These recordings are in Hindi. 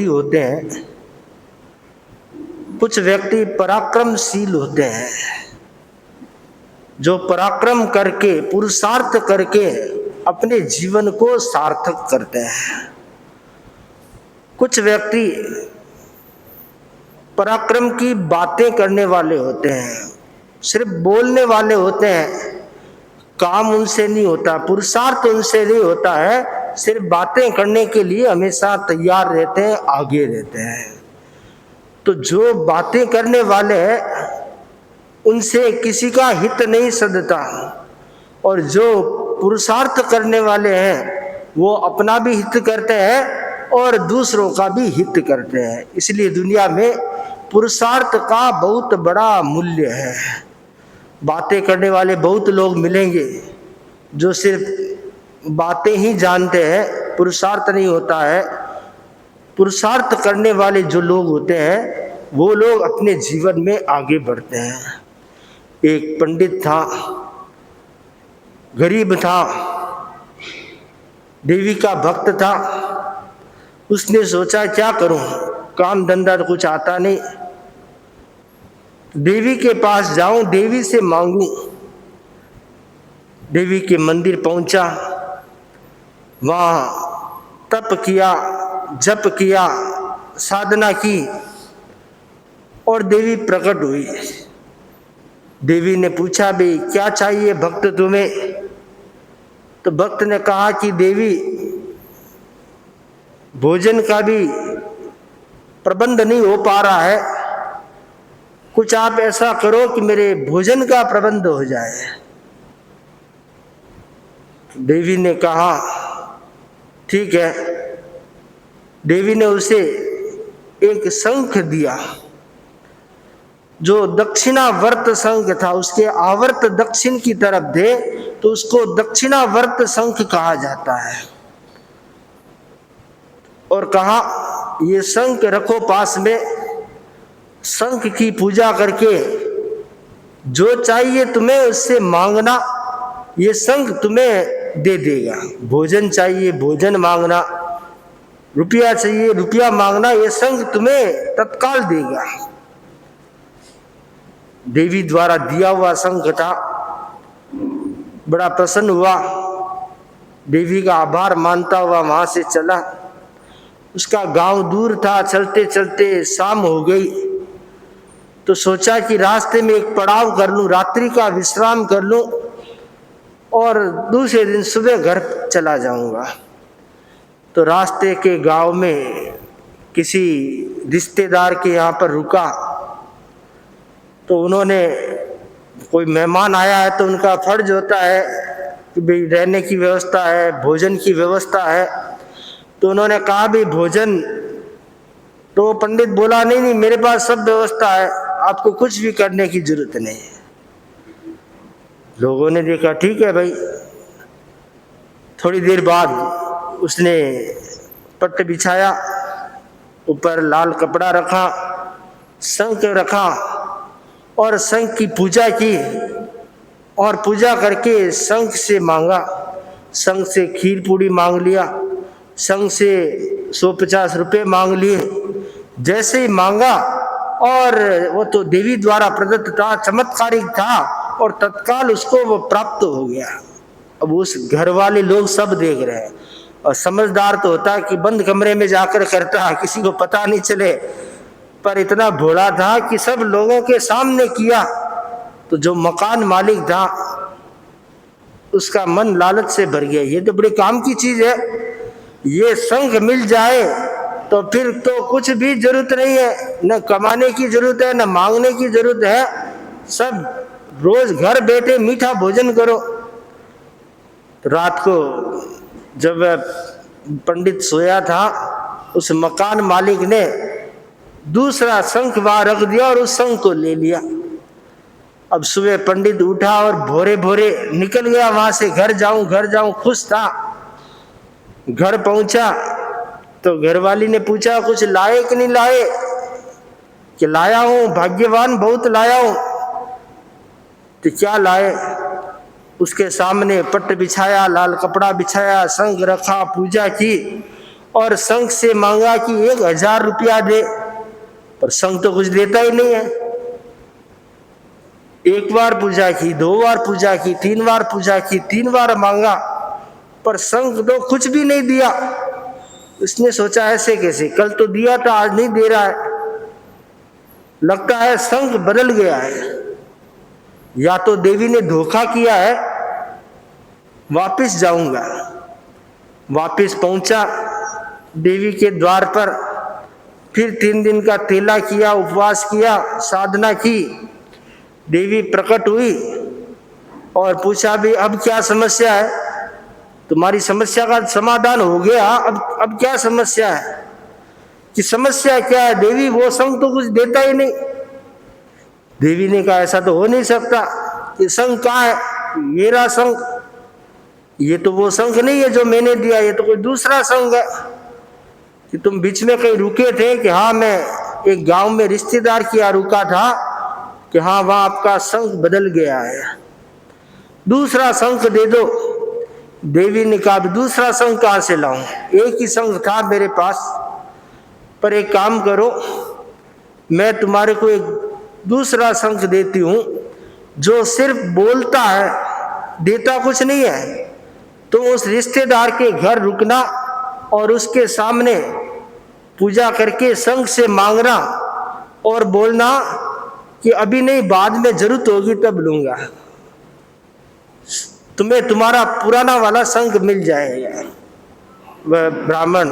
व्यक्ति होते हैं, कुछ व्यक्ति पराक्रमशील होते हैं, जो पराक्रम करके, पुरुषार्थ करके अपने जीवन को सार्थक करते हैं। कुछ व्यक्ति पराक्रम की बातें करने वाले होते हैं, सिर्फ बोलने वाले होते हैं, काम उनसे नहीं होता, पुरुषार्थ उनसे नहीं होता है, सिर्फ बातें करने के लिए हमेशा तैयार रहते हैं, आगे रहते हैं। तो जो बातें करने वाले हैं उनसे किसी का हित नहीं सधता, और जो पुरुषार्थ करने वाले हैं वो अपना भी हित करते हैं और दूसरों का भी हित करते हैं। इसलिए दुनिया में पुरुषार्थ का बहुत बड़ा मूल्य है। बातें करने वाले बहुत लोग मिलेंगे जो सिर्फ बातें ही जानते हैं, पुरुषार्थ नहीं होता है। पुरुषार्थ करने वाले जो लोग होते हैं वो लोग अपने जीवन में आगे बढ़ते हैं। एक पंडित था, गरीब था, देवी का भक्त था। उसने सोचा क्या करूं, काम धंधा तो कुछ आता नहीं, देवी के पास जाऊं, देवी से मांगूं। देवी के मंदिर पहुंचा, वहां तप किया, जप किया, साधना की और देवी प्रकट हुई। देवी ने पूछा भी क्या चाहिए भक्त तुम्हें? तो भक्त ने कहा कि देवी भोजन का भी प्रबंध नहीं हो पा रहा है, कुछ आप ऐसा करो कि मेरे भोजन का प्रबंध हो जाए। देवी ने कहा ठीक है। देवी ने उसे एक शंख दिया जो दक्षिणावर्त शंख था, उसके आवर्त दक्षिण की तरफ थे तो उसको दक्षिणावर्त शंख कहा जाता है। और कहा ये शंख रखो पास में, शंख की पूजा करके जो चाहिए तुम्हें उससे मांगना, ये शंख तुम्हें दे देगा। भोजन चाहिए भोजन मांगना, रुपया चाहिए रुपया मांगना, ये शंख तुम्हें तत्काल देगा। देवी द्वारा दिया हुआ शंख था, बड़ा प्रसन्न हुआ, देवी का आभार मानता हुआ वहां से चला। उसका गांव दूर था, चलते चलते शाम हो गई तो सोचा कि रास्ते में एक पड़ाव कर लूं, रात्रि का विश्राम कर लूं और दूसरे दिन सुबह घर चला जाऊंगा। तो रास्ते के गांव में किसी रिश्तेदार के यहाँ पर रुका, तो उन्होंने, कोई मेहमान आया है तो उनका फर्ज होता है कि भाई रहने की व्यवस्था है, भोजन की व्यवस्था है। तो उन्होंने कहा भी भोजन, तो पंडित बोला नहीं नहीं मेरे पास सब व्यवस्था है, आपको कुछ भी करने की जरूरत नहीं है। लोगों ने देखा ठीक है भाई। थोड़ी देर बाद उसने पट्ट बिछाया, ऊपर लाल कपड़ा रखा, शंख रखा और शंख की पूजा की और पूजा करके शंख से मांगा। शंख से खीर पूड़ी मांग लिया, शंख से 150 रुपये मांग लिए। जैसे ही मांगा और वो तो देवी द्वारा प्रदत्त था, चमत्कारिक था और तत्काल उसको वो प्राप्त हो गया। अब उस घर वाले लोग सब देख रहे हैं, और समझदार तो होता है कि बंद कमरे में जाकर करता है, किसी को पता नहीं चले, पर इतना भोला था कि सब लोगों के सामने किया। तो जो मकान मालिक था उसका मन लालच से भर गया, ये तो बड़े काम की चीज है, ये शंख मिल जाए तो फिर तो कुछ भी जरूरत नहीं है, न कमाने की जरूरत है न मांगने की जरूरत है, सब रोज घर बैठे मीठा भोजन करो। तो रात को जब पंडित सोया था, उस मकान मालिक ने दूसरा शंख वहां रख दिया और उस शंख को ले लिया। अब सुबह पंडित उठा और भोरे भोरे निकल गया वहां से, घर जाऊं खुश था। घर पहुंचा तो घरवाली ने पूछा कुछ लाए कि नहीं लाए? कि लाया हूं, भाग्यवान बहुत लाया हूं। तो क्या लाए? उसके सामने पट्ट बिछाया, लाल कपड़ा बिछाया, शंख रखा, पूजा की और संघ से मांगा कि 1000 रुपया दे, पर संघ तो कुछ देता ही नहीं है। एक बार पूजा की, 2 बार पूजा की, 3 बार पूजा की, 3 बार मांगा, पर संघ तो कुछ भी नहीं दिया। उसने सोचा ऐसे कैसे, कल तो दिया था आज नहीं दे रहा है, लगता है संघ बदल गया है, या तो देवी ने धोखा किया है। वापिस जाऊंगा। वापिस पहुंचा देवी के द्वार पर, फिर 3 दिन का तेला किया, उपवास किया, साधना की। देवी प्रकट हुई और पूछा भी अब क्या समस्या है? तुम्हारी समस्या का समाधान हो गया, अब क्या समस्या है? कि समस्या क्या है देवी? वो संघ तो कुछ देता ही नहीं। देवी ने कहा ऐसा तो हो नहीं सकता, कि संघ कहाँ है? ये रहा संघ, ये तो वो संघ नहीं है जो मैंने दिया, ये तो कोई दूसरा संघ है। कि तुम बीच में कहीं रुके थे? कि हाँ, मैं एक गांव में रिश्तेदार के यहाँ रुका था, कि हाँ वहां आपका संघ बदल गया है, दूसरा संघ दे दो। देवी ने कहा दूसरा संघ कहां से लाऊं? एक ही संघ था मेरे पास, पर एक काम करो, मैं तुम्हारे को एक दूसरा संघ देती हूं जो सिर्फ बोलता है, देता कुछ नहीं है। तो उस रिश्तेदार के घर रुकना और उसके सामने पूजा करके संघ से मांगना और बोलना कि अभी नहीं, बाद में जरूरत होगी तब लूंगा, तुम्हें तुम्हारा पुराना वाला संघ मिल जाएगा। वह ब्राह्मण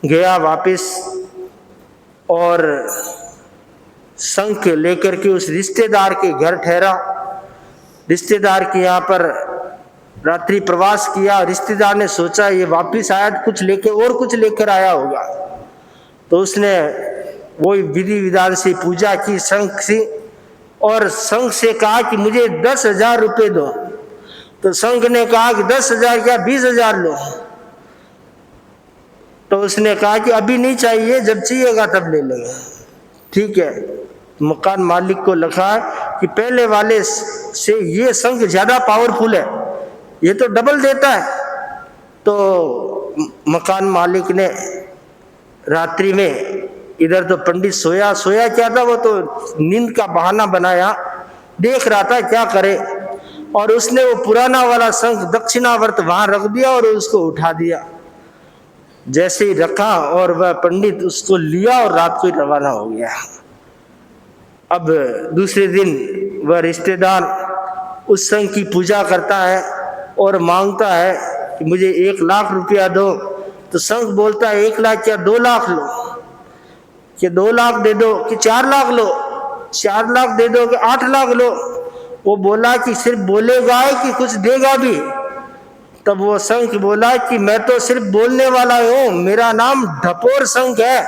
गया वापिस और संघ लेकर के उस रिश्तेदार के घर ठहरा। रिश्तेदार के यहाँ पर रात्रि प्रवास किया। रिश्तेदार ने सोचा ये वापिस आया कुछ लेकर, और कुछ लेकर आया होगा, तो उसने वही विधि विधान से पूजा की संघ से, और संघ से कहा कि मुझे 10,000 रुपये दो। तो संघ ने कहा कि 10,000 क्या, 20,000 लो। तो उसने कहा कि अभी नहीं चाहिए, जब चाहिएगा तब ले लेंगे। ठीक है। मकान मालिक को लिखा कि पहले वाले से ये संघ ज्यादा पावरफुल है, ये तो डबल देता है। तो मकान मालिक ने रात्रि में, इधर तो पंडित सोया क्या था, वो तो नींद का बहाना बनाया, देख रहा था क्या करे, और उसने वो पुराना वाला संघ दक्षिणावर्त वहां रख दिया और उसको उठा दिया। जैसे ही रखा और वह पंडित उसको लिया और रात को ही रवाना हो गया। अब दूसरे दिन वह रिश्तेदार उस संघ की पूजा करता है और मांगता है कि मुझे 1,00,000 रुपया दो। तो संघ बोलता है 1,00,000 क्या, 2,00,000 लो, कि 2,00,000 दे दो, कि 4,00,000 लो, 4,00,000 दे दो, कि 8,00,000 लो। वो बोला कि सिर्फ बोलेगा कि कुछ देगा भी? तब वो संघ बोला कि मैं तो सिर्फ बोलने वाला हूँ, मेरा नाम ढपोर संघ है,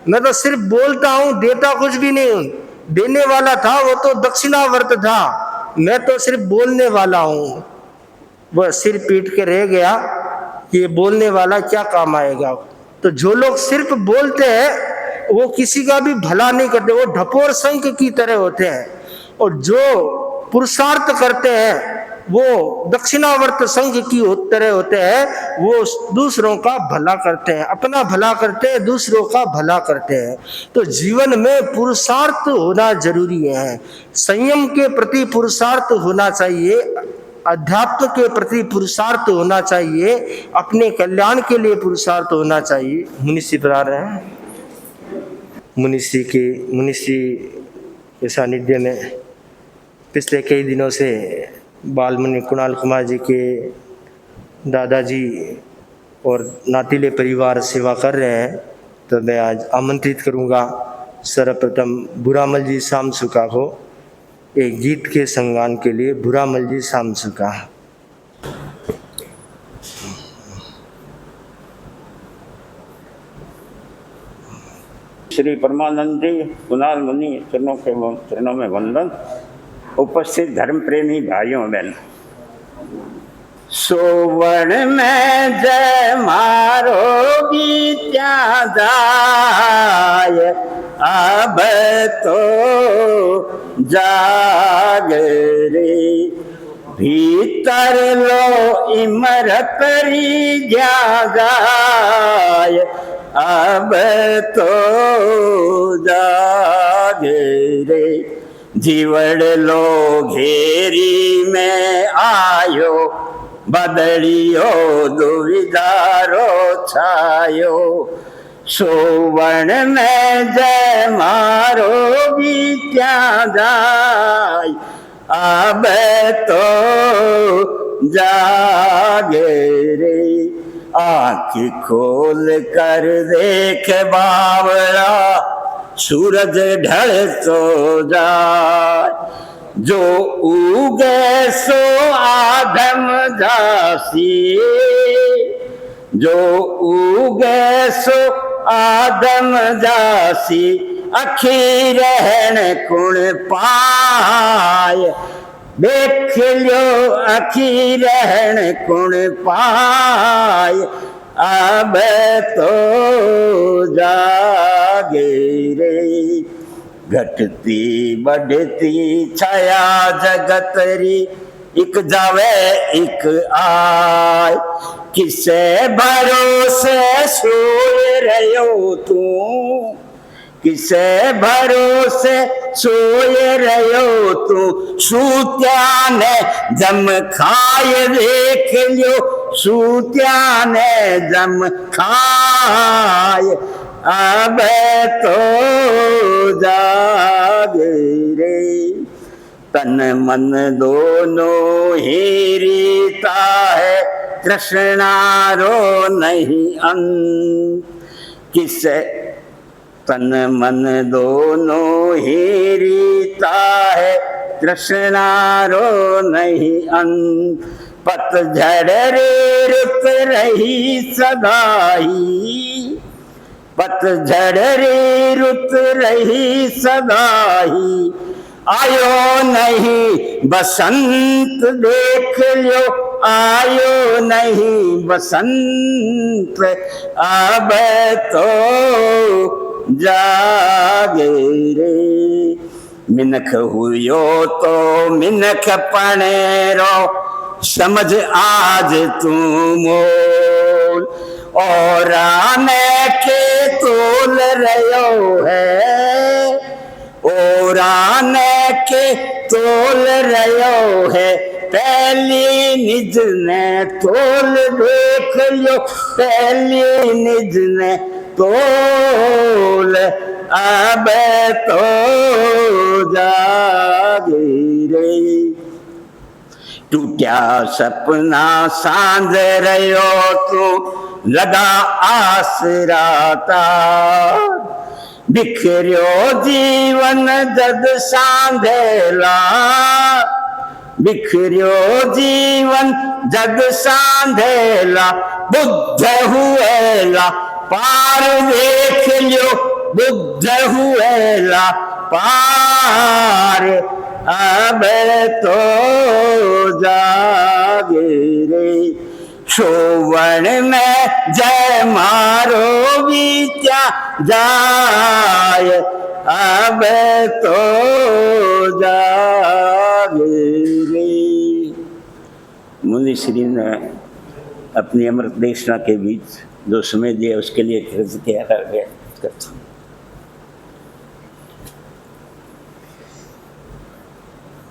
मैं तो सिर्फ बोलता हूँ, देता कुछ भी नहीं हूँ। देने वाला था वो तो दक्षिणावर्त था, मैं तो सिर्फ बोलने वाला हूँ। वह सिर पीट के रह गया कि ये बोलने वाला क्या काम आएगा। तो जो लोग सिर्फ बोलते हैं वो किसी का भी भला नहीं करते, वो ढपोर संघ की तरह होते हैं। और जो पुरुषार्थ करते हैं वो दक्षिणावर्त संघ की तरह होते हैं, वो दूसरों का भला करते हैं, अपना भला करते हैं, दूसरों का भला करते हैं। तो जीवन में पुरुषार्थ होना जरूरी है। संयम के प्रति पुरुषार्थ होना चाहिए, अध्यात्म के प्रति पुरुषार्थ होना चाहिए, अपने कल्याण के लिए पुरुषार्थ होना चाहिए। मुनिषी बता रहे हैं, मुनिषी के सानिध्य में पिछले कई दिनों से बालमुनि कुणाल कुमार जी के दादाजी और नातीले परिवार सेवा कर रहे हैं। तो मैं आज आमंत्रित करूंगा सर्वप्रथम बुरामल जी सामसुका को एक गीत के संगान के लिए। बुरामल जी सामसुका। श्री परमानंद जी, कुणाल मुनि चरणों में वंदन। उपस्थित धर्म प्रेमी भाइयों बहन, सोवर्ण में जय मारोगी क्या जाय, अब तो जाग रे भीतर लो इमरत री जागाय, अब तो जागे रे। जीवड़ लो घेरी में आयो, बदलियो दुविधारो छायो। सोवण में जय मारो भी क्या जाय, अब तो जागे रे। आँख खोल कर देख बावड़ा, सूरज ढल तो जाए। जो उगे सो आदम जासी, जो उगे सो आदम जासी। अखी रहन कुण पाय, देख लो अखी रहन कुण पाय, अब तो जागे रे। घटती बढ़ती छाया जगत री, एक जावे एक आय। किसे भरोसे सोए रहो तू, किसे भरोसे सोए रहो तू। सूत्या ने जम खाए देख लो, सूत्या ने जम खाए, अब तो जागे रे। तन मन दोनों ही रीता है, कृष्णारो नहीं अंत। किसे तन मन दोनों ही रीता है, कृष्णारो नहीं अंत। पतझड़ रे रुत रही सदाई, पतझड़ रे रुत रही सदाई। आयो नहीं बसंत देख लो, आयो नहीं बसंत, अब तो जागे रे। मिनख हुयो तो मिनख पणेरो, समझ आज तू मोल। और आने के तोल रहो है, और आने के तोल रहो है। पहली निज ने तोल देख लो, पहली निज ने तोल, अब तो जागे रे। टूटा सपना सांझ रहो तू, लगा आसरा तार। बिखरियो जीवन जद सांधेला, बिखरियो जीवन जग सांधेला। बुद्ध हुएला पार देख लो, बुद्ध हुएला पार, अब तो जागे रे। सोवण में जय मारो बीत्या जाय, अब तो जागे रे। मुनि श्री ने अपनी अमृत देशना के बीच जो समय दिया उसके लिए कृतज्ञ करता हूँ।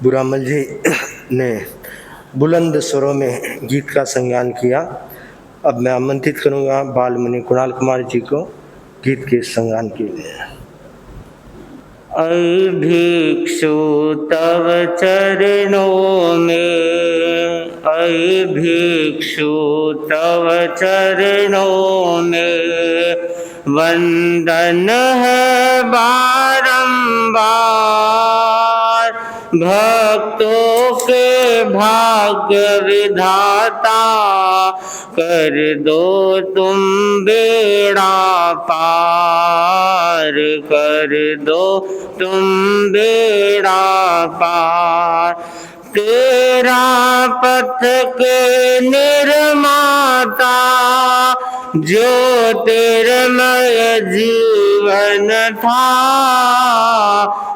बुरामल जी ने बुलंद स्वरों में गीत का संज्ञान किया। अब मैं आमंत्रित करूंगा बाल मुनि कुणाल कुमार जी को गीत के संज्ञान के लिए। अभिक्षु तव चरणों में, अभिक्षु तव चरणों में वंदन है बारंबार। भक्तों के भाग्य विधाता कर दो तुम बेड़ा पार, कर दो तुम बेड़ा पार। तेरा पथ के निर्माता ज्योतिर्मय जीवन जीवन था,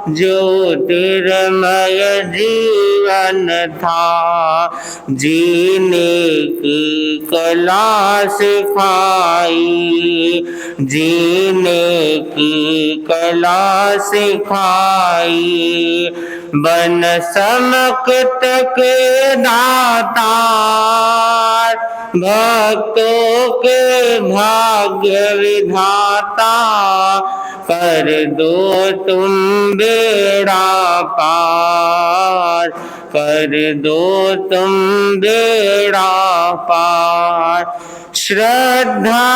ज्योतिर्मय जीवन था। जीने की कला सिखाई, जीने की कला सिखाई। बन समकत के दातार, भक्तों के भाग्य विधाता। कर दो तुम बेड़ा पार, कर दो तुम बेड़ा पार। श्रद्धा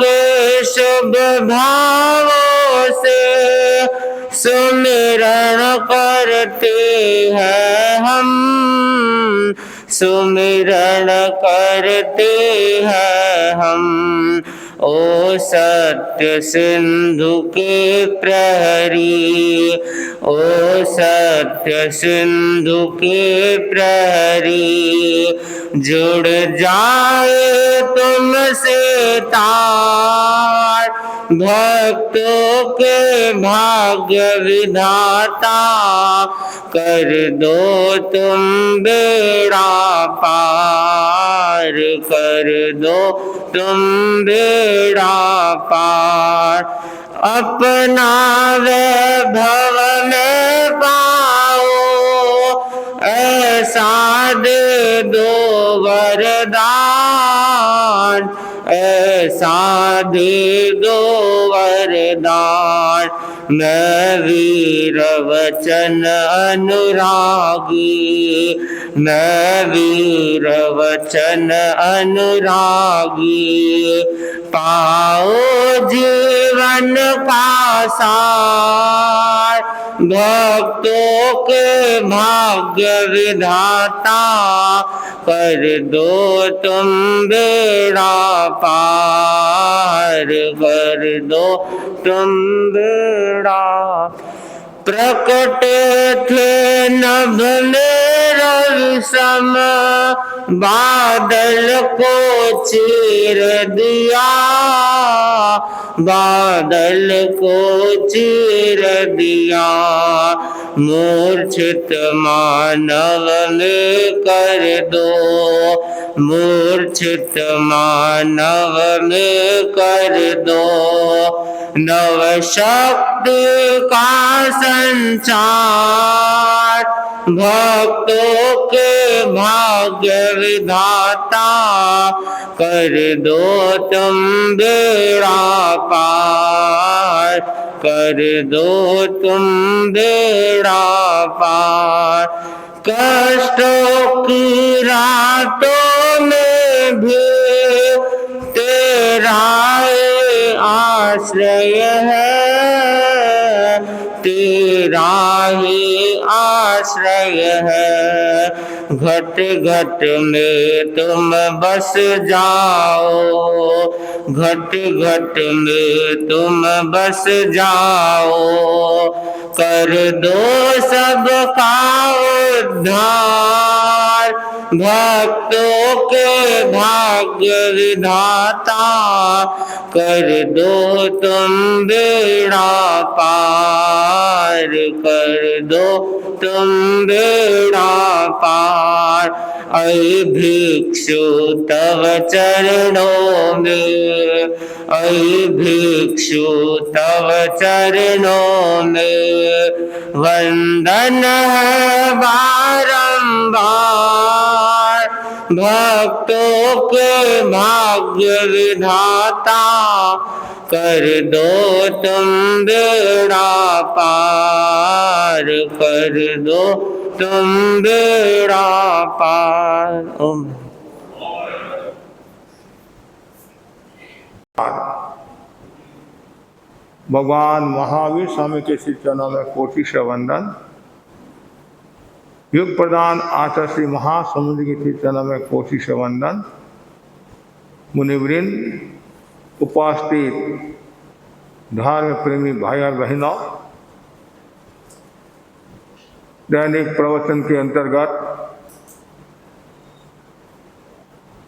के शुभ भावों से सुमिरन करते हैं हम, सुमिरन करते हैं हम। ओ सत्य सिंधु के प्रहरी, ओ सत्य सिंधु के प्रहरी। जुड़ जाए तुमसे तार, भक्तों के भाग्य विधाता। कर दो तुम बेड़ा पार, कर दो तुम बेड़ा पार। अपना वैभव में पाओ, ऐसा दे दो वरदान, ऐसा दे दो वरदान। मैं वीर वचन अनुरागी, मैं वीर वचन अनुरागी। पाओ जीवन का सार, भक्तों के भाग्य विधाता। कर दो तुम बेड़ा पार, कर दो तुम बेड़ा। प्रकटे थे नभ में रवि सम, बादल को चीर दिया, बादल को चीर दिया। मूर्छित मानव में कर दो, मूर्छित मानव में कर दो। नव शक्ति का संचार, भक्तों के भाग्य विधाता। कर दो तुम बेड़ा पार, कर दो तुम बेड़ा पार। कष्टों की रातों में भी तेरा आश्रय है, तेरा ही आश्रय है। घट घट में तुम बस जाओ, घट घट में तुम बस जाओ। कर दो सबका उद्धार, भक्तों के भाग्य विधाता। कर दो तुम बेड़ा पार, कर दो तुम बेड़ा पार। ऐ भिक्षु तव चरणों में, ऐ भिक्षु तव चरणों में वंदन है बारंबार। भक्तों के भाग्य विधाता। कर दो तुम बेड़ा पार, कर दो तुम बेड़ा पार। ओम भगवान महावीर स्वामी के श्री चरणों में कोटि से वंदन। युग प्रधान आचार्य श्री महासमुद्र के श्री चरणों में कोटि से वंदन। मुनिवृंद, उपस्थित धर्म प्रेमी भाई और बहनों, दैनिक प्रवचन के अंतर्गत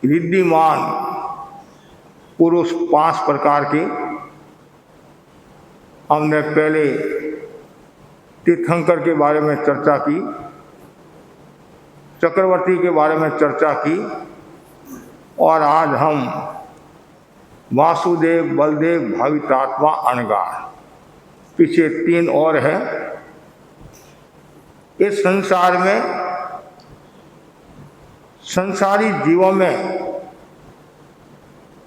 विद्यमान पुरुष 5 प्रकार की हमने पहले तीर्थंकर के बारे में चर्चा की, चक्रवर्ती के बारे में चर्चा की, और आज हम वासुदेव, बलदेव, भावितात्मा, अणगार, पीछे 3 और हैं। इस संसार में, संसारी जीवों में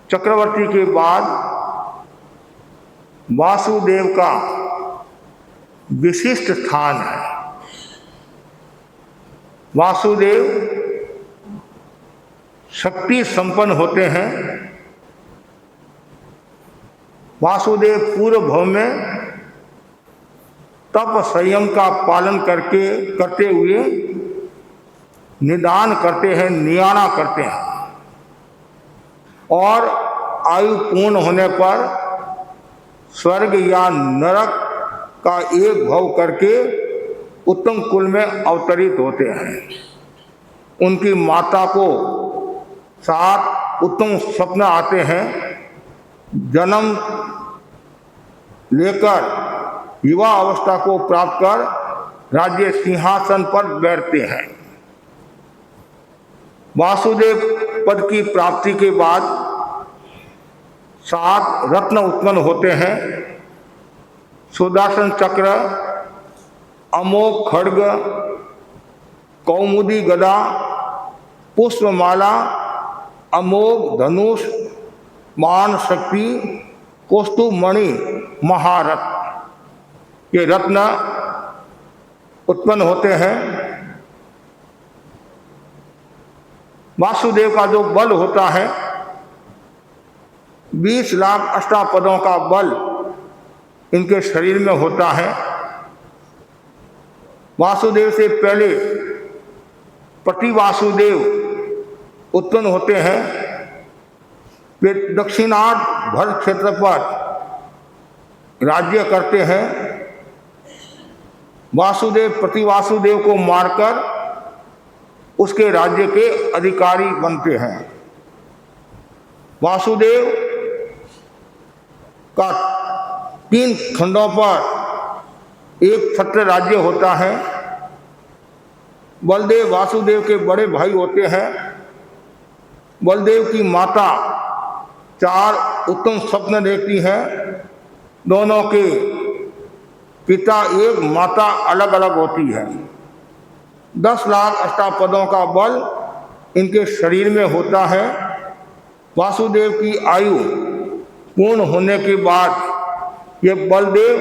चक्रवर्ती के बाद वासुदेव का विशिष्ट स्थान है। वासुदेव शक्ति संपन्न होते हैं। वासुदेव पूर्व भव में तप संयम का पालन करते हुए निदान करते हैं, नियाणा करते हैं, और आयु पूर्ण होने पर स्वर्ग या नरक का एक भव करके उत्तम कुल में अवतरित होते हैं। उनकी माता को 7 उत्तम स्वप्न आते हैं। जन्म लेकर युवा अवस्था को प्राप्त कर राज्य सिंहासन पर बैठते हैं। वासुदेव पद की प्राप्ति के बाद 7 रत्न उत्पन्न होते हैं। सुदर्शन चक्र, अमोघ खड्ग, कौमुदी गदा, पुष्पमाला, अमोघ धनुष, मान शक्ति, कौस्तुभमणि, महारत्न, ये रत्न उत्पन्न होते हैं। वासुदेव का जो बल होता है, 20 लाख अष्टापदों का बल इनके शरीर में होता है। वासुदेव से पहले प्रतिवासुदेव उत्पन्न होते हैं। वे दक्षिणार्ध भरत क्षेत्र पर राज्य करते हैं। वासुदेव प्रतिवासुदेव को मारकर उसके राज्य के अधिकारी बनते हैं। वासुदेव का 3 खंडों पर एक छत्र राज्य होता है। बलदेव वासुदेव के बड़े भाई होते हैं। बलदेव की माता 4 उत्तम स्वप्न देखती हैं। दोनों के पिता एक, माता अलग अलग होती है। 10 लाख अष्टापदों का बल इनके शरीर में होता है। वासुदेव की आयु पूर्ण होने के बाद ये बलदेव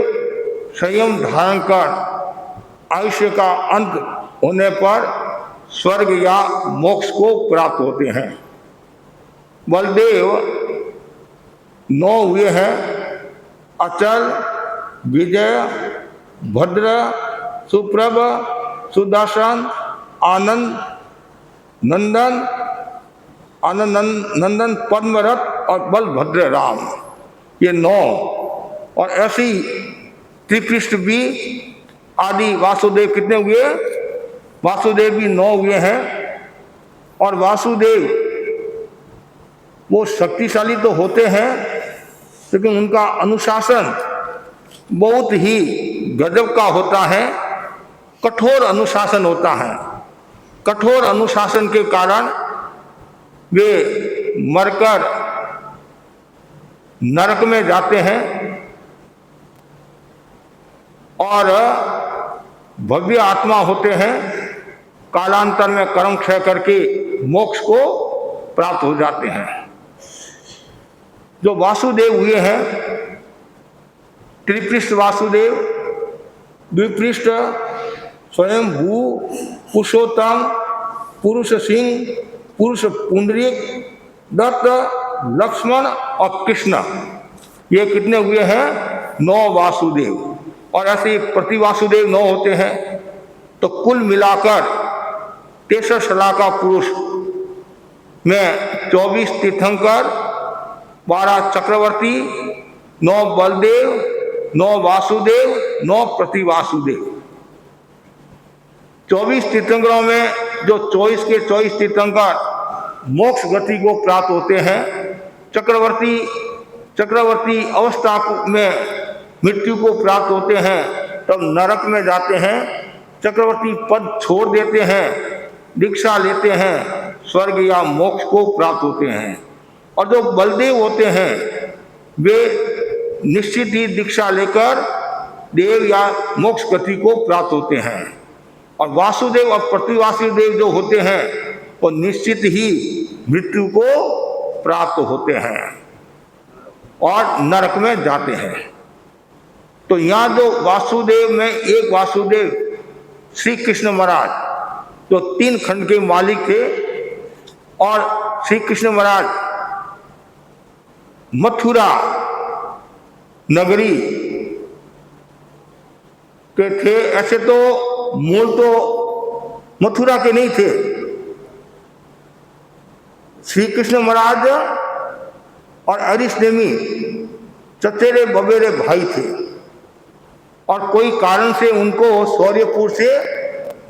संयम धारण कर आयुष्य का अंत होने पर स्वर्ग या मोक्ष को प्राप्त होते हैं। बलदेव 9 हुए हैं। अचल, विजय, भद्र, सुप्रभ, सुदर्शन, आनंद नंदन, पद्मरथ और बलभद्र राम, ये 9। और ऐसी त्रिपृष्ठ भी आदि वासुदेव कितने हुए? वासुदेव भी 9 हुए हैं। और वासुदेव वो शक्तिशाली तो होते हैं, लेकिन उनका अनुशासन बहुत ही गजब का होता है। कठोर अनुशासन होता है। कठोर अनुशासन के कारण वे मरकर नरक में जाते हैं और भव्य आत्मा होते हैं। कालांतर में कर्म क्षय करके मोक्ष को प्राप्त हो जाते हैं। जो वासुदेव हुए हैं, त्रिपृष्ठ वासुदेव, द्विपृष्ठ स्वयंभू, पुरुषोत्तम, पुरुष सिंह, पुरुष पुंडरीक, दत्त, लक्ष्मण और कृष्ण, ये कितने हुए हैं? 9 वासुदेव। और ऐसे प्रतिवासुदेव 9 होते हैं। तो कुल मिलाकर 63 शला का पुरुष में 24 तीर्थंकर, 12 चक्रवर्ती, 9 बलदेव, 9 वासुदेव, 9 प्रतिवासुदेव। 24 तीर्थंकरों में जो 24 के 24 तीर्थंकर मोक्ष गति को प्राप्त होते हैं। चक्रवर्ती अवस्था में मृत्यु को प्राप्त होते हैं तब नरक में जाते हैं, चक्रवर्ती पद छोड़ देते हैं, दीक्षा लेते हैं, स्वर्ग या मोक्ष को प्राप्त होते हैं। और जो बलदेव होते हैं वे निश्चित ही दीक्षा लेकर देव या मोक्ष गति को प्राप्त होते हैं। और वासुदेव और प्रतिवासी देव जो होते हैं वो निश्चित ही मृत्यु को प्राप्त होते हैं और नरक में जाते हैं। तो यहाँ जो वासुदेव में एक वासुदेव श्री कृष्ण महाराज जो 3 खंड के मालिक थे और श्री कृष्ण महाराज मथुरा नगरी के थे। ऐसे तो मूल तो मथुरा के नहीं थे। श्री कृष्ण महाराज और अरिष्टनेमी चचेरे बबेरे भाई थे और कोई कारण से उनको शौर्यपुर से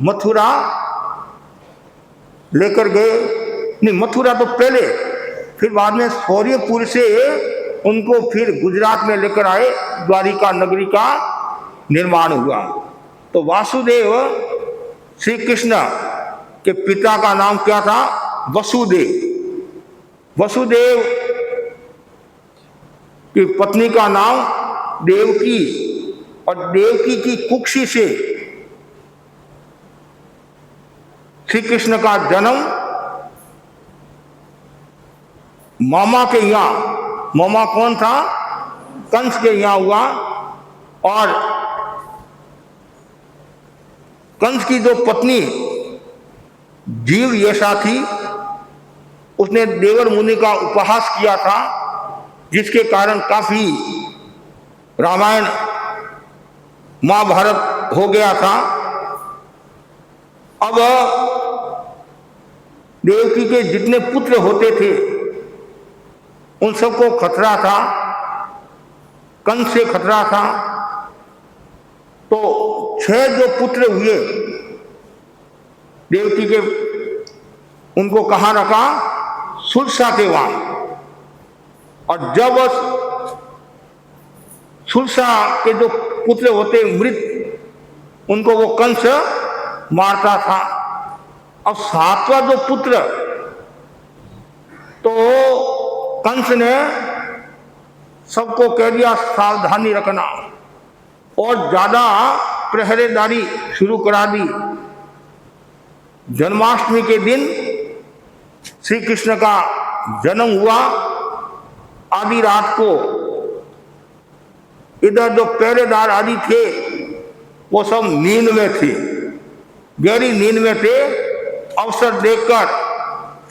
मथुरा लेकर गए। नहीं, मथुरा तो पहले, फिर बाद में शौर्यपुर से उनको फिर गुजरात में लेकर आए, द्वारिका नगरी का निर्माण हुआ। तो वासुदेव श्री कृष्ण के पिता का नाम क्या था? वसुदेव। वसुदेव की पत्नी का नाम देवकी और देवकी की कुक्षी से श्री कृष्ण का जन्म मामा के यहाँ, मामा कौन था? कंस के यहाँ हुआ। और कंस की जो पत्नी जीव यशा थी उसने देवर मुनि का उपहास किया था, जिसके कारण काफी रामायण महाभारत हो गया था। अब देवकी के जितने पुत्र होते थे उन सबको खतरा था, कंस से खतरा था। तो 6 जो पुत्र हुए देवकी के, उनको कहाँ रखा? सुरसा के वहां। और जब सुरसा के जो पुत्र होते मृत, उनको वो कंस मारता था। अब 7वां जो पुत्र, तो कंस ने सबको कह दिया सावधानी रखना और ज्यादा पहरेदारी शुरू करा दी। जन्माष्टमी के दिन श्री कृष्ण का जन्म हुआ। आधी रात को इधर जो पहरेदार आदि थे वो सब नींद में थे, गहरी नींद में थे। अवसर देखकर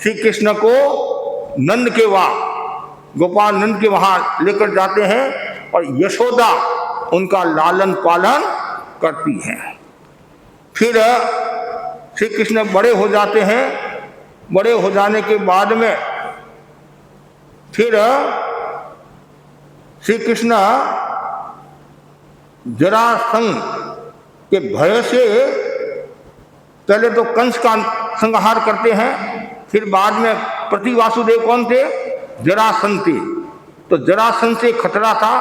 श्री कृष्ण को नंद के वहां, गोपाल नंद के वहां लेकर जाते हैं और यशोदा उनका लालन पालन करती है। फिर श्री कृष्ण बड़े हो जाते हैं। बड़े हो जाने के बाद में फिर श्री कृष्ण जरासंध के भय से पहले तो कंस का संहार करते हैं, फिर बाद में प्रतिवासुदेव कौन थे? जरासंध थे। तो जरासंध से खतरा था,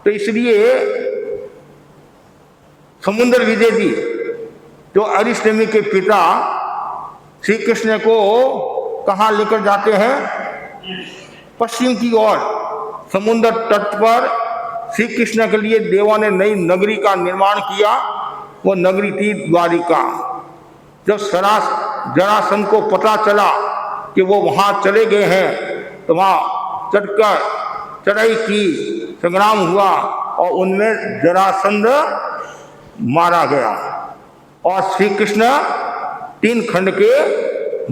तो इसलिए समुद्र विजय जी जो अरिष्टनेमी के पिता श्री कृष्ण को कहाँ लेकर जाते हैं? पश्चिम की ओर समुद्र तट पर श्री कृष्ण के लिए देवा ने नई नगरी का निर्माण किया। वो नगरी थी द्वारिका। जब जरासंध को पता चला कि वो वहां चले गए हैं तो वहां चढ़कर चढ़ाई की, संग्राम हुआ और उनमें जरासंध मारा गया और श्री कृष्ण 3 खंड के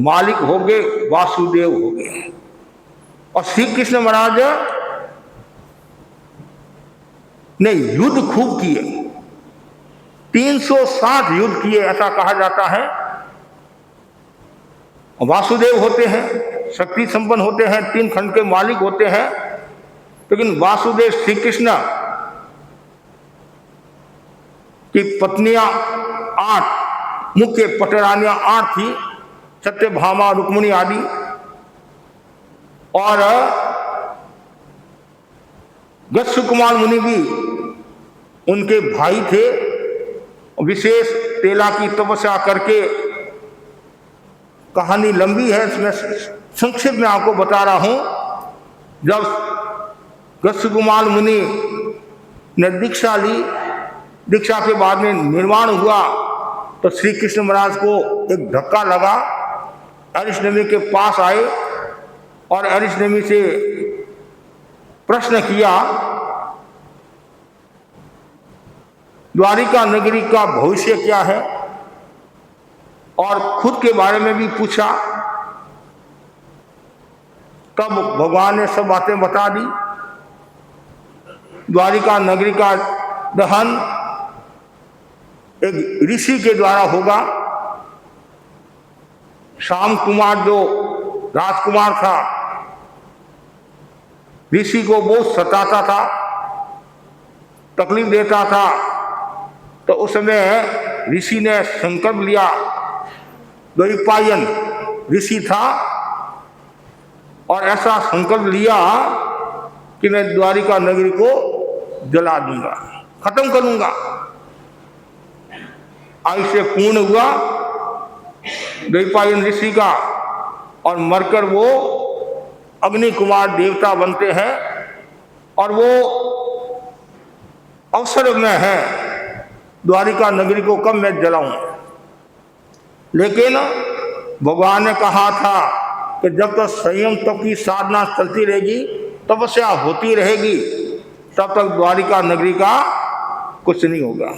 मालिक हो गए, वासुदेव हो गए। और श्री कृष्ण महाराज ने युद्ध खूब किए, 360 युद्ध किए ऐसा कहा जाता है। वासुदेव होते हैं, शक्ति संपन्न होते हैं, 3 खंड के मालिक होते हैं, लेकिन वासुदेव श्री कृष्ण की पत्नियां 8, मुख्य पटरानियां 8 थी, सत्यभामा, रुक्मिणी आदि। और गच्छकुमार मुनि भी उनके भाई थे। विशेष तेला की तपस्या करके, कहानी लंबी है, इसमें संक्षिप्त में आपको बता रहा हूं। जब गस्सुगुमाल मुनि ने दीक्षा ली, दीक्षा के बाद में निर्वाण हुआ, तो श्री कृष्ण महाराज को एक धक्का लगा। अरिष्टनेमि के पास आए और अरिष्टनेमि से प्रश्न किया, द्वारिका नगरी का भविष्य क्या है, और खुद के बारे में भी पूछा। तब भगवान ने सब बातें बता दी। द्वारिका नगरी का दहन एक ऋषि के द्वारा होगा। श्याम कुमार जो राजकुमार था, ऋषि को बहुत सताता था, तकलीफ देता था। तो उस समय ऋषि ने संकल्प लिया, द्वैपायन ऋषि था, और ऐसा संकल्प लिया कि मैं द्वारिका नगरी को जला दूंगा, खत्म करूंगा। आयुष्य पूर्ण हुआ द्वैपायन ऋषि का, और मरकर वो अग्नि कुमार देवता बनते हैं, और वो अवसर में है द्वारिका नगरी को कब मैं जलाऊं। लेकिन भगवान ने कहा था कि जब तक संयम तप की साधना चलती रहेगी, तपस्या होती रहेगी, तब तक द्वारिका नगरी का कुछ नहीं होगा।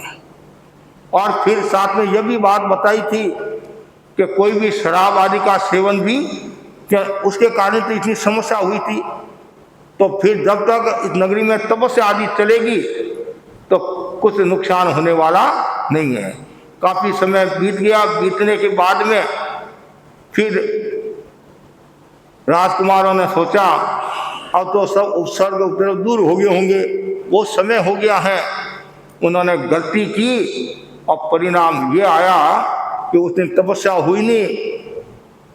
और फिर साथ में यह भी बात बताई थी कि कोई भी शराब आदि का सेवन भी, उसके कारण तो इतनी समस्या हुई थी। तो फिर जब तक इस नगरी में तपस्या आदि चलेगी तो कुछ नुकसान होने वाला नहीं है। काफी समय बीत गया। बीतने के बाद में फिर राजकुमारों ने सोचा अब तो सब उपसर्ग उपद्रव दूर हो गए होंगे, वो समय हो गया है। उन्होंने गलती की और परिणाम ये आया कि उस दिन तपस्या हुई नहीं,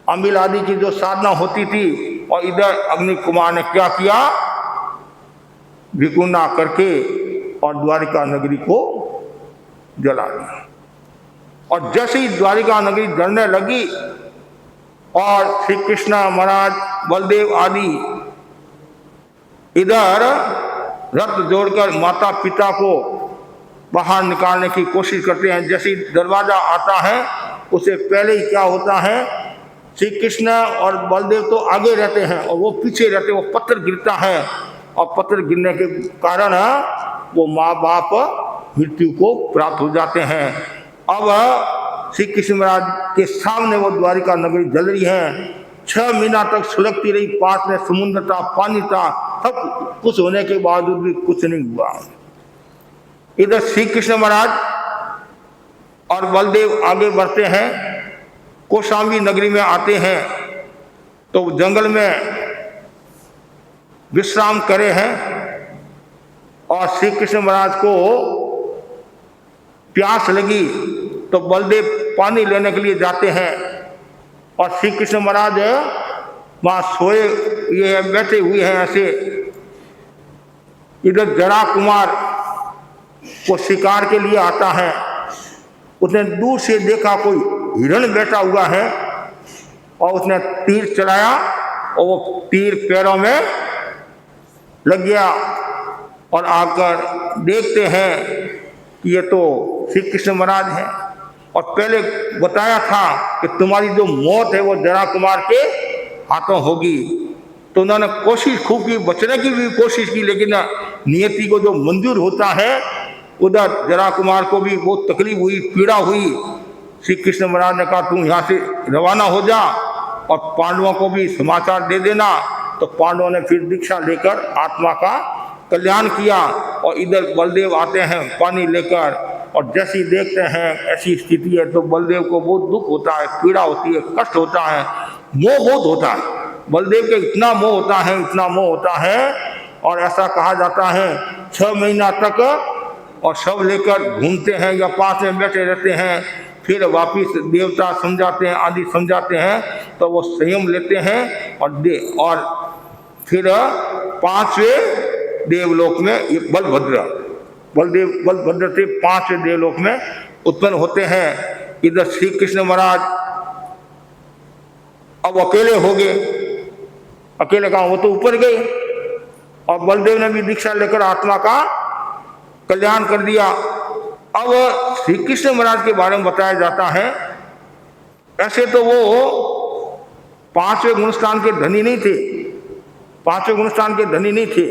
अमिल आदि की जो साधना होती थी। और इधर अग्नि कुमार ने क्या किया, विकुंडा करके और द्वारिका नगरी को जला दिया। और जैसे ही द्वारिका नगरी जलने लगी और श्री कृष्ण महाराज, बलदेव आदि इधर रथ जोड़कर माता पिता को बाहर निकालने की कोशिश करते हैं। जैसे ही दरवाजा आता है उससे पहले ही क्या होता है, श्री कृष्ण और बलदेव तो आगे रहते हैं और वो पीछे रहते हैं। वो पत्थर गिरता है और पत्थर गिरने के कारण वो माँ बाप मृत्यु को प्राप्त हो जाते हैं। अब श्री कृष्ण महाराज के सामने वो द्वारिका नगरी जल रही है। 6 महीना तक सुलगती रही, पास में समुद्र था, पानी था, सब कुछ होने के बावजूद भी कुछ नहीं हुआ। इधर श्री कृष्ण महाराज और बलदेव आगे बढ़ते हैं, कौशाम्बी नगरी में आते हैं। तो जंगल में विश्राम करे हैं और श्री कृष्ण महाराज को प्यास लगी तो बलदेव पानी लेने के लिए जाते हैं और श्री कृष्ण महाराज वहां सोए ये बैठे हुए हैं ऐसे। इधर जरा कुमार को शिकार के लिए आता है। उसने दूर से देखा कोई हिरण बैठा हुआ है और उसने तीर चलाया और वो तीर पैरों में लग गया। और आकर देखते हैं कि ये तो श्री कृष्ण महाराज है और पहले बताया था कि तुम्हारी जो मौत है वो जरा कुमार के हाथों होगी। तो उन्होंने कोशिश खूब की, बचने की भी कोशिश की, लेकिन नियति को जो मंजूर होता है उधर जरा कुमार को भी बहुत तकलीफ हुई, पीड़ा हुई। श्री कृष्ण महाराज ने कहा तुम यहाँ से रवाना हो जा और पांडवों को भी समाचार दे देना। तो पांडवों ने फिर दीक्षा लेकर आत्मा का कल्याण किया। और इधर बलदेव आते हैं पानी लेकर और जैसी देखते हैं ऐसी स्थिति है तो बलदेव को बहुत दुख होता है, पीड़ा होती है, कष्ट होता है, मोह बहुत होता है। बलदेव के इतना मोह होता है, इतना मोह होता है। और ऐसा कहा जाता है 6 महीना तक और सब लेकर घूमते हैं या पास में बैठे रहते हैं। फिर वापिस देवता समझाते हैं, आदि समझाते हैं तो वो संयम लेते हैं और फिर 5वें देवलोक में बलभद्र बलभद्र से 5वें देवलोक में उत्पन्न होते हैं। इधर श्री कृष्ण महाराज अब अकेले हो गए। अकेले कहा, वो तो ऊपर गए, और बलदेव ने भी दीक्षा लेकर आत्मा का कल्याण कर दिया। अब श्री कृष्ण महाराज के बारे में बताया जाता है, ऐसे तो वो 5वें गुणस्थान के धनी नहीं थे, 5वें गुणस्थान के धनी नहीं थे।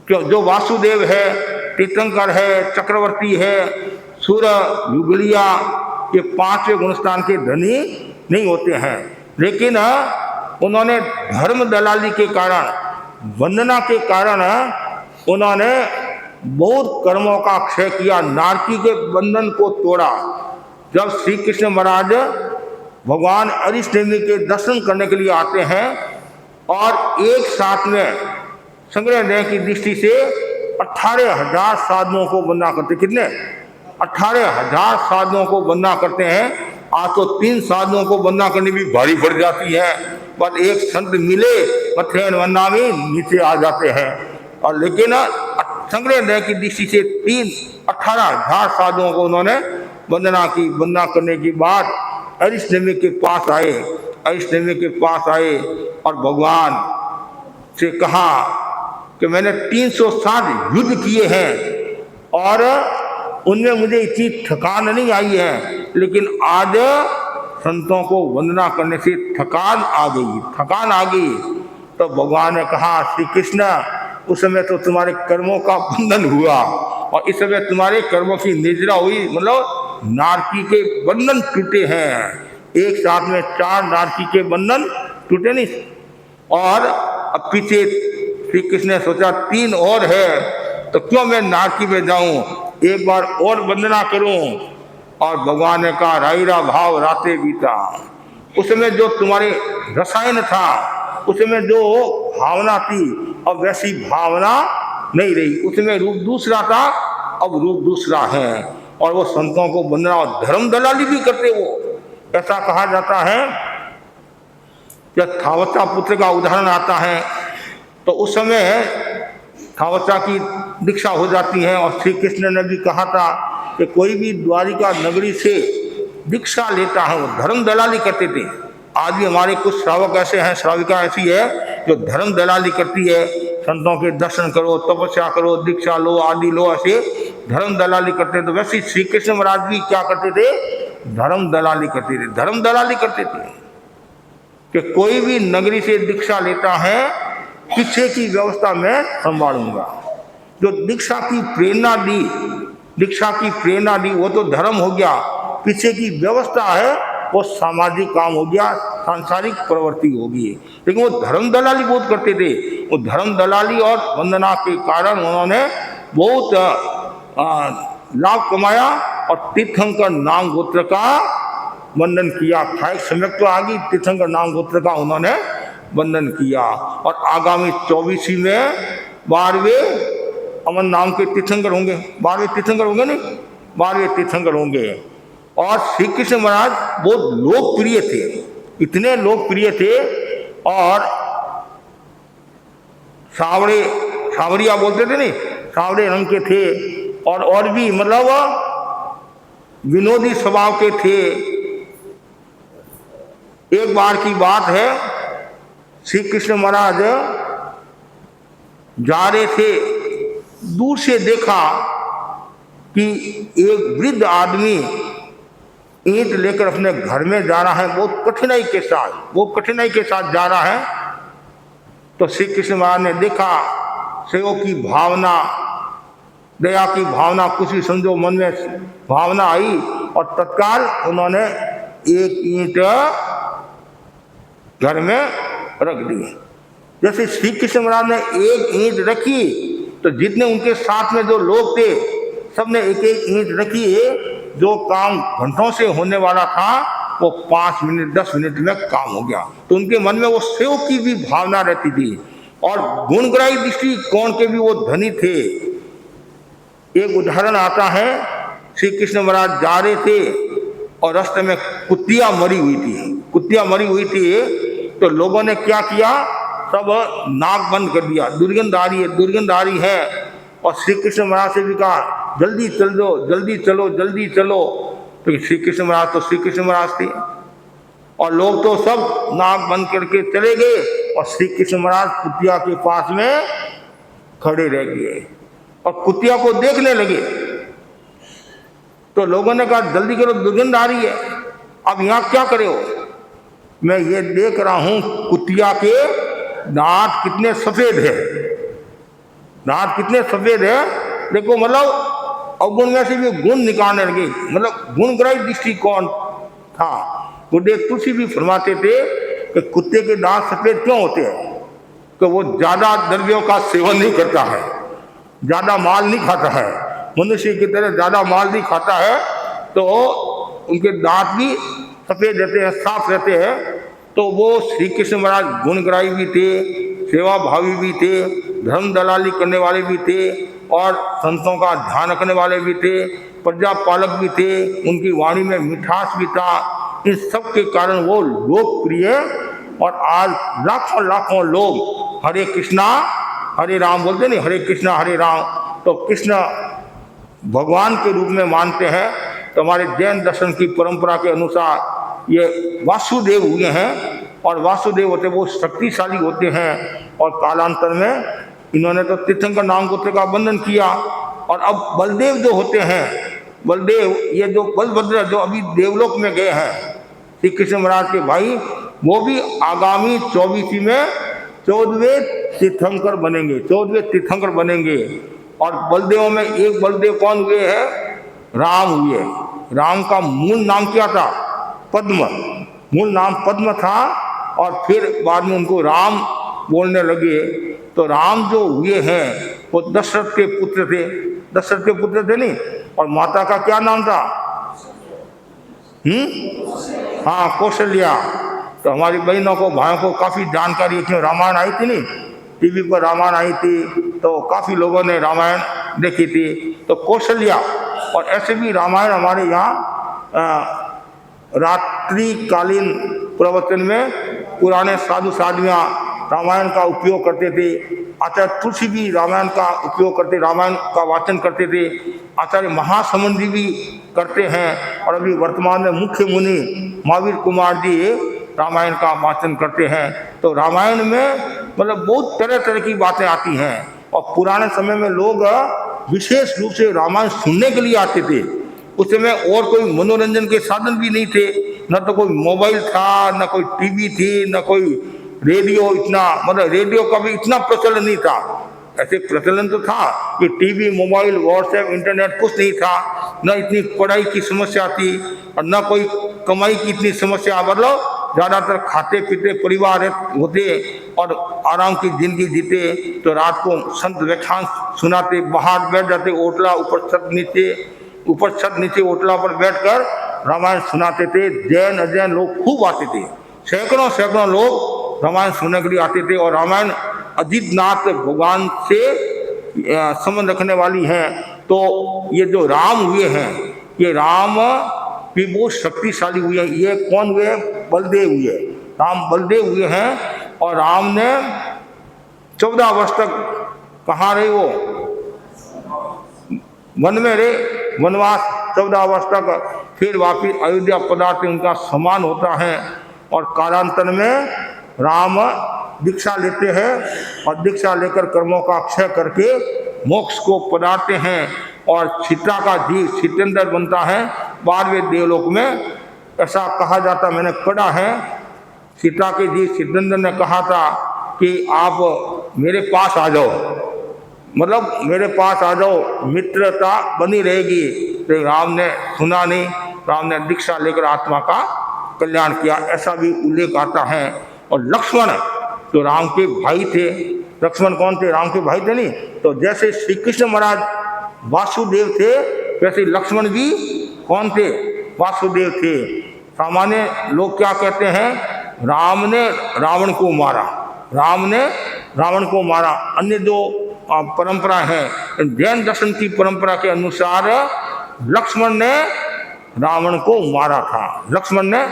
क्यों? जो वासुदेव है, तीर्थंकर है, चक्रवर्ती है, सूर, युगलिया, ये 5वें गुणस्थान के धनी नहीं होते हैं। लेकिन उन्होंने धर्म दलाली के कारण, वंदना के कारण उन्होंने बहुत कर्मों का क्षय किया, नारकी के बंधन को तोड़ा। जब श्री कृष्ण महाराज भगवान अरिष्टनेमि के दर्शन करने के लिए आते हैं और एक साथ में संग्रह लेने की दृष्टि से 18,000 साधुओं को वंदना करते। कितने? 18,000 साधुओं को वंदना करते हैं। आज तो 3 साधुओं को वंदना करनी भी भारी पड़ जाती है, पर एक संत मिले मथेन वंदना में नीचे आ जाते हैं। और लेकिन संग्रह लेने की दृष्टि से 18,000 साधुओं को उन्होंने वंदना की। वंदना करने के बाद अरिष्टनेमि के पास आए, अरिष्टनेमि के पास आए और भगवान से कहा कि मैंने 360 युद्ध किए हैं और उनमें मुझे इतनी थकान नहीं आई है, लेकिन आज संतों को वंदना करने से थकान आ गई, थकान आ गई। तो भगवान ने कहा, श्री कृष्ण, उस समय तो तुम्हारे कर्मों का बंधन हुआ और इस समय तुम्हारे कर्मों की निद्रा हुई, मतलब नारकी के बंधन टूटे हैं। एक साथ में 4 नारकी के बंधन टूटे नहीं। और अब पीछे श्री कृष्ण ने सोचा 3 और है, तो क्यों मैं नारकी में जाऊं, एक बार और वंदना करूं। और भगवान ने कहा, राइरा भाव राते बीता। उसमें जो तुम्हारे रसायन था, उसमें जो भावना थी, अब वैसी भावना नहीं रही। उसमें रूप दूसरा था, अब रूप दूसरा है। और वो संतों को वंदना और धर्म दलाली भी करते। वो ऐसा कहा जाता है, जब थावचा पुत्र का उदाहरण आता है, तो उस समय थावचा की दीक्षा हो जाती है। और श्री कृष्ण ने भी कहा था कि कोई भी द्वारिका नगरी से दीक्षा लेता है, वो धर्म दलाली करते थे। आज भी हमारे कुछ श्रावक ऐसे हैं, श्राविका ऐसी है जो धर्म दलाली करती है, संतों के दर्शन करो, तपस्या करो, दीक्षा लो, आदि लो, ऐसे धर्म दलाली करते थे। तो वैसे श्री कृष्ण महाराज भी क्या करते थे? धर्म दलाली करते थे, धर्म दलाली करते थे कि कोई भी नगरी से दीक्षा लेता है, पीछे की व्यवस्था मैं संभालूंगा। जो दीक्षा की प्रेरणा दी, दीक्षा की प्रेरणा दी, वो तो धर्म हो गया। पीछे की व्यवस्था है वो सामाजिक काम हो गया, सांसारिक प्रवृत्ति होगी। लेकिन वो धर्म दलाली बहुत करते थे। वो धर्म दलाली और वंदना के कारण उन्होंने बहुत लाभ कमाया और तीर्थंकर नाम गोत्र का वंदन किया। खाए समय तो आगे तीर्थंकर नाम गोत्र का उन्होंने वंदन किया। और आगामी 24वीं में 12वें अमन नाम के तीर्थंकर होंगे। 12वें तीर्थंकर होंगे, नहीं 12वें तीर्थंकर होंगे। और श्री कृष्ण महाराज बहुत लोकप्रिय थे, इतने लोकप्रिय थे। और सावड़े, सावरिया बोलते थे नहीं, सावड़े रंग के थे। और भी मतलब विनोदी स्वभाव के थे। एक बार की बात है, श्री कृष्ण महाराज जा रहे थे, दूर से देखा कि एक वृद्ध आदमी ईंट लेकर अपने घर में जा रहा है, बहुत कठिनाई के साथ, वो कठिनाई के साथ जा रहा है। तो श्री कृष्ण महाराज ने देखा, सेवक की भावना, दया की भावना, कुछ भी समझो मन में भावना आई और तत्काल उन्होंने एक ईंट घर में रख दी। जैसे श्री कृष्ण महाराज ने एक ईंट रखी तो जितने उनके साथ में जो लोग थे सबने एक एक ईंट रखी। जो काम घंटों से होने वाला था वो 5 मिनट 10 मिनट में काम हो गया। तो उनके मन में वो सेवक की भी भावना रहती थी और गुणग्राही दृष्टिकोण के भी वो धनी थे। एक उदाहरण आता है, श्री कृष्ण महाराज जा रहे थे और रास्ते में कुत्तियां मरी हुई थी, कुत्तियां मरी हुई थी। तो लोगों ने क्या किया, सब नाक बंद कर दिया, दुर्गंध आ रही है, दुर्गंध आ रही है। और श्री कृष्ण महाराज से भी कहा जल्दी चल दो, जल्दी चलो, जल्दी चलो। तो श्री कृष्ण महाराज तो श्री कृष्ण महाराज थे और लोग तो सब नाक बंद करके चले गए और श्री कृष्ण महाराज कुतिया के पास में खड़े रह गए और कुतिया को देखने लगे। तो लोगों ने कहा जल्दी करो, दुर्गंध आ रही है, अब यहाँ क्या करे हो? मैं ये देख रहा हूं कुतिया के दांत कितने सफेद है, दांत कितने सफेद है। देखो मतलब अवगुण में से भी गुण निकालने लगे, मतलब गुणग्राही दृष्टिकोण था। गुरुदेव तुलसी भी फरमाते थे कि कुत्ते के दांत सफेद क्यों होते हैं? कि वो ज्यादा द्रव्यों का सेवन नहीं करता है, ज्यादा माल नहीं खाता है, मनुष्य की तरह ज्यादा माल नहीं खाता है, तो उनके दांत भी सफेद रहते हैं, साफ रहते हैं। तो वो श्री कृष्ण महाराज गुणग्राही भी थे, सेवा भावी भी थे, धर्म दलाली करने वाले भी थे और संतों का ध्यान रखने वाले भी थे, प्रजा पालक भी थे, उनकी वाणी में मिठास भी था। इन सब के कारण वो लोकप्रिय और आज लाखों लाखों लोग हरे कृष्णा हरे राम बोलते नहीं, हरे कृष्णा हरे राम, तो कृष्ण भगवान के रूप में मानते हैं। तो हमारे जैन दर्शन की परंपरा के अनुसार ये वासुदेव हुए हैं और वासुदेव होते वो शक्तिशाली होते हैं और कालांतर में इन्होंने तो तीर्थंकर नाम गोत्र का बंधन किया। और अब बलदेव जो होते हैं, बलदेव ये जो बलभद्र जो अभी देवलोक में गए हैं श्री कृष्ण महाराज के भाई, वो भी आगामी 24 में 14वें तीर्थंकर बनेंगे, 14वें तीर्थंकर बनेंगे। और बलदेवों में एक बलदेव कौन हुए हैं? राम हुए। राम का मूल नाम क्या था? पद्म, मूल नाम पद्म था और फिर बाद में उनको राम बोलने लगे। तो राम जो हुए हैं वो दशरथ के पुत्र थे, दशरथ के पुत्र थे नहीं। और माता का क्या नाम था? हाँ, कौशल्या। तो हमारी बहनों को भाइयों को काफ़ी जानकारी है, क्यों रामायण आई थी नहीं, टीवी पर रामायण आई थी तो काफ़ी लोगों ने रामायण देखी थी। तो कौशल्या, और ऐसे भी रामायण हमारे यहाँ रात्रिकालीन प्रवचन में पुराने साधु साधुआं रामायण का उपयोग करते थे। आचार्य तुलसी भी रामायण का उपयोग करते, रामायण का वाचन करते थे। आचार्य महासमुंदी भी करते हैं और अभी वर्तमान में मुख्य मुनि महावीर कुमार जी रामायण का वाचन करते हैं। तो रामायण में मतलब बहुत तरह तरह की बातें आती हैं और पुराने समय में लोग विशेष रूप से रामायण सुनने के लिए आते थे। उस समय और कोई मनोरंजन के साधन भी नहीं थे, न तो कोई मोबाइल था, न कोई टीवी थी, न कोई रेडियो, इतना मतलब रेडियो का भी इतना प्रचलन नहीं था। ऐसे प्रचलन तो था कि टीवी, मोबाइल, व्हाट्सएप, इंटरनेट कुछ नहीं था, न इतनी पढ़ाई की समस्या थी और न कोई कमाई की इतनी समस्या। मतलब ज़्यादातर खाते पीते परिवार होते और आराम की जिंदगी जीते। तो रात को संत व्याख्यान सुनाते, बाहर बैठ जाते, ओटला ऊपर छत नीचे ओटला पर बैठकर रामायण सुनाते थे। जैन अजैन लोग खूब आते थे, सैकड़ों सैकड़ों लोग रामायण सुनने के लिए आते थे। और रामायण अजितनाथ भगवान से संबंध रखने वाली है। तो ये जो राम हुए हैं, ये राम भी बहुत शक्तिशाली हुए हैं। ये कौन हुए? बलदेव हुए, राम बलदेव हुए हैं। और राम ने 14 वर्ष तक कहाँ रहे? वो वन में रहे, वनवास 14 वर्ष तक। फिर वापिस अयोध्या पधारते, उनका सम्मान होता है। और कालांतर में राम दीक्षा लेते हैं और दीक्षा लेकर कर्मों का क्षय करके मोक्ष को पधारते हैं और सीता का जी सीतेंद्र बनता है 12वें देवलोक में। ऐसा कहा जाता, मैंने पढ़ा है, सीता के जी सीतेंद्र ने कहा था कि आप मेरे पास आ जाओ, मतलब मेरे पास आ जाओ, मित्रता बनी रहेगी। तो राम ने सुना नहीं, राम ने दीक्षा लेकर आत्मा का कल्याण किया, ऐसा भी उल्लेख आता है। और लक्ष्मण तो राम के भाई थे। लक्ष्मण कौन थे? राम के भाई थे नहीं। तो जैसे श्री कृष्ण महाराज वासुदेव थे, वैसे लक्ष्मण भी कौन थे? वासुदेव थे। सामान्य लोग क्या कहते हैं? राम ने रावण को मारा, राम ने रावण को मारा। अन्य जो परंपरा है, जैन दर्शन की परंपरा के अनुसार लक्ष्मण ने रावण को मारा था। लक्ष्मण ने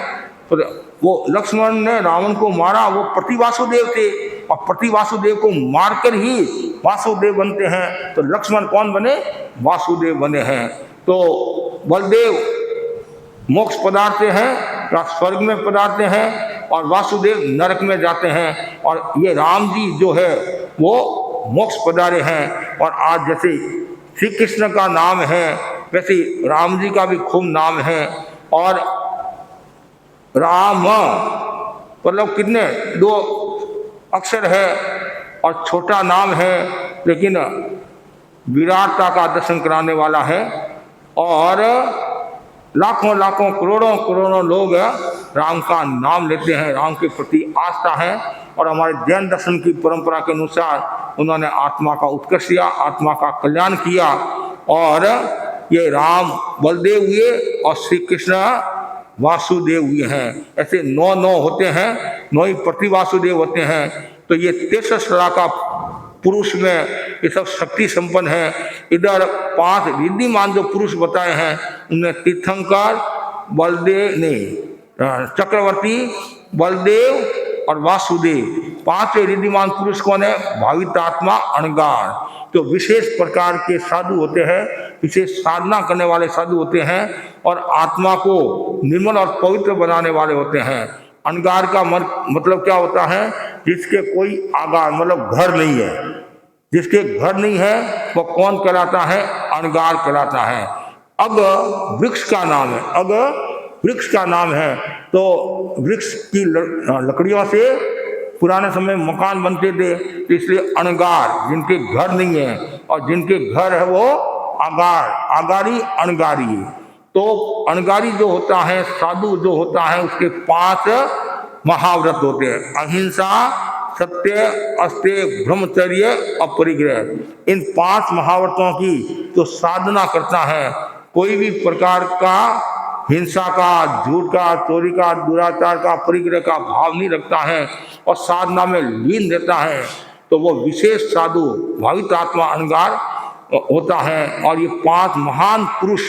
और वो लक्ष्मण ने रावण को मारा, वो प्रतिवासुदेव थे, और प्रतिवासुदेव को मारकर ही वासुदेव बनते हैं। तो लक्ष्मण कौन बने? वासुदेव बने हैं। तो बलदेव मोक्ष पदार्थ हैं या स्वर्ग में पदार्थ हैं, और वासुदेव नरक में जाते हैं। और ये राम जी जो है वो मोक्ष पधारे हैं। और आज जैसे श्री कृष्ण का नाम है वैसे राम जी का भी खूब नाम है। और राम मतलब कितने 2 अक्षर है और छोटा नाम है, लेकिन विराटता का दर्शन कराने वाला है। और लाखों लाखों करोड़ों करोड़ों लोग राम का नाम लेते हैं, राम के प्रति आस्था है। और हमारे जैन दर्शन की परंपरा के अनुसार उन्होंने आत्मा का उत्कर्ष किया, आत्मा का कल्याण किया। और ये राम बलदेव हुए और श्री कृष्ण वासुदेव हुए हैं। ऐसे 9 होते हैं, 9 ही प्रतिवासुदेव होते हैं। तो ये 63 सदा का पुरुष में ये सब शक्ति संपन्न है। इधर 5 रिद्धिमान जो पुरुष बताए हैं उनमें तीर्थंकर, बलदेव ने चक्रवर्ती, बलदेव और वासुदेव, 5 रिद्धिमान पुरुष कौन है? भावितात्मा, अणगार। तो विशेष प्रकार के साधु होते हैं, विशेष साधना करने वाले साधु होते हैं और आत्मा को निर्मल और पवित्र बनाने वाले होते हैं। अणगार का मतलब क्या होता है? जिसके कोई आगार मतलब घर नहीं है, जिसके घर नहीं है वो कौन कहलाता है? अणगार कहलाता है। अग वृक्ष का नाम है, अग वृक्ष का नाम है। तो वृक्ष की लकड़ियों से पुराने समय मकान बनते थे, तो इसलिए अणगार, जिनके घर नहीं है, और जिनके घर है वो आगार, आगारी, अणगारी। तो अणगारी जो होता है, साधु जो होता है, उसके 5 महाव्रत होते हैं: अहिंसा, सत्य, अस्तेय, ब्रह्मचर्य, अपरिग्रह। इन 5 महाव्रतों की जो साधना करता है, कोई भी प्रकार का हिंसा का, झूठ का, चोरी का, दुराचार का, परिग्रह का भाव नहीं रखता है और साधना में लीन रहता है, तो वो विशेष साधु भावित आत्मा अणगार होता है। और ये 5 महान पुरुष,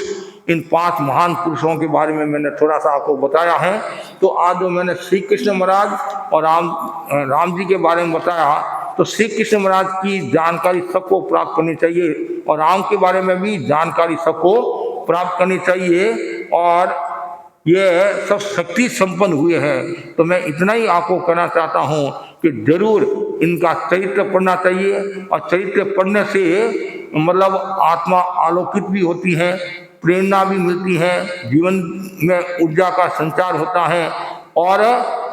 इन 5 महान पुरुषों के बारे में मैंने थोड़ा सा आपको बताया है। तो आज जो मैंने श्री कृष्ण महाराज और राम जी के बारे में बताया, तो श्री कृष्ण महाराज की जानकारी सबको प्राप्त करनी चाहिए और राम के बारे में भी जानकारी सबको प्राप्त करनी चाहिए। और ये सब शक्ति संपन्न हुए हैं। तो मैं इतना ही आपको कहना चाहता हूँ कि जरूर इनका चरित्र पढ़ना चाहिए, और चरित्र पढ़ने से मतलब आत्मा आलोकित भी होती है, प्रेरणा भी मिलती है, जीवन में ऊर्जा का संचार होता है और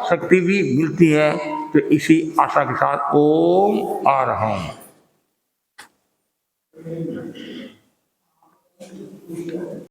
शक्ति भी मिलती है। तो इसी आशा के साथ ओम आ रहा हूँ।